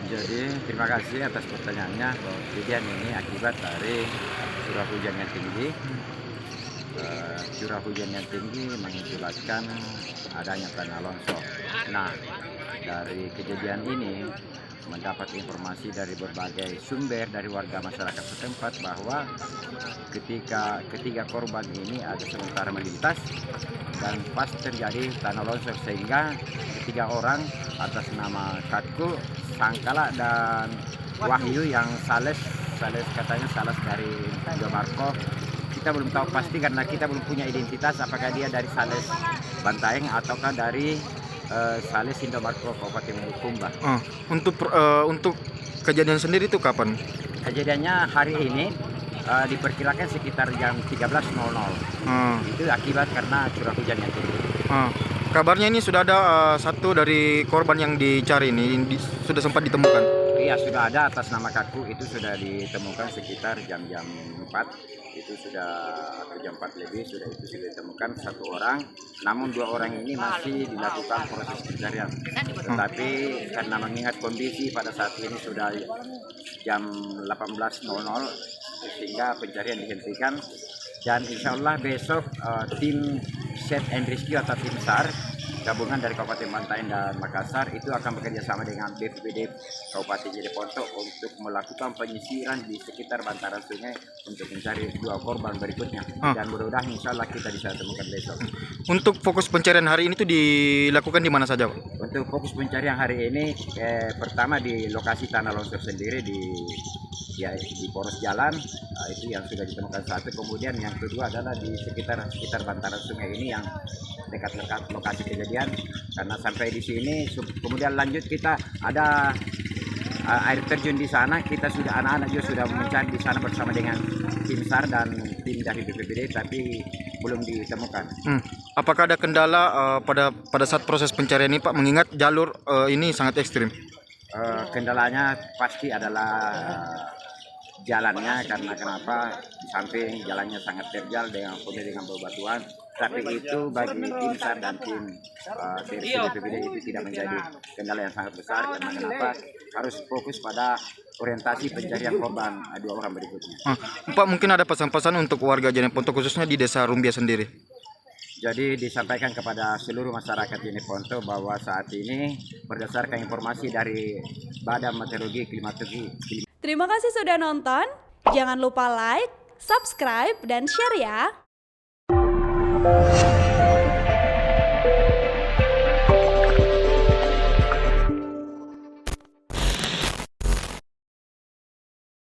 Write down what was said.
Jadi terima kasih atas pertanyaannya. Kejadian ini akibat dari curah hujan yang tinggi. Curah hujan yang tinggi mengakibatkan adanya tanah longsor. Nah, dari kejadian ini mendapat informasi dari berbagai sumber dari warga masyarakat setempat bahwa ketika ketiga korban ini ada sementara melintas dan pas terjadi tanah longsor, sehingga ketiga orang atas nama Katku, Sangkala dan Wahyu yang Sales katanya Sales dari Indomarko. Kita belum tahu pasti karena kita belum punya identitas apakah dia dari Sales Bantaeng ataukah dari Sales Indomarko Kabupaten Bulukumba. Untuk kejadian sendiri itu kapan? Kejadiannya hari ini, diperkirakan sekitar jam 13.00. Itu akibat karena curah hujan yang tinggi. Kabarnya ini sudah ada satu dari korban yang dicari ini sudah sempat ditemukan. Iya, sudah ada atas nama Kaku, itu sudah ditemukan sekitar jam-jam 4. Itu sudah jam 4 lebih sudah ditemukan satu orang. Namun dua orang ini masih dilakukan proses pencarian. Tetapi karena mengingat kondisi pada saat ini sudah jam 18.00 sehingga pencarian dihentikan. Dan insya Allah besok tim Search and Rescue atau tim SAR gabungan dari Kabupaten Bantaeng dan Makassar itu akan bekerja sama dengan BPBD Kabupaten Jeneponto untuk melakukan penyisiran di sekitar bantaran sungai untuk mencari dua korban berikutnya. Dan mudah-mudahan insya Allah kita bisa temukan besok. Untuk fokus pencarian hari ini itu dilakukan di mana saja, Pak? Untuk fokus pencarian hari ini pertama di lokasi tanah longsor sendiri di poros jalan, itu yang sudah ditemukan satu. Kemudian yang kedua adalah di sekitar bantaran sungai ini yang dekat lokasi kejadian. Karena sampai di sini kemudian lanjut kita ada air terjun di sana, kita sudah anak-anak juga sudah mencari di sana bersama dengan tim SAR dan tim dari BPBD, tapi belum ditemukan. Apakah ada kendala pada saat proses pencarian ini, Pak, mengingat jalur ini sangat ekstrim? Kendalanya pasti adalah jalannya, karena kenapa di samping jalannya sangat terjal dengan bebatuan, tapi itu bagi tim SAR dan tim BPBD itu tidak menjadi kendala yang sangat besar. Karena kenapa harus fokus pada orientasi pencarian korban dua orang berikutnya. Pak, mungkin ada pesan-pesan untuk warga Jeneponto khususnya di Desa Rumbia sendiri? Jadi disampaikan kepada seluruh masyarakat Jeneponto bahwa saat ini berdasarkan informasi dari Badan Meteorologi Klimatologi. Terima kasih sudah nonton. Jangan lupa like, subscribe, dan share ya.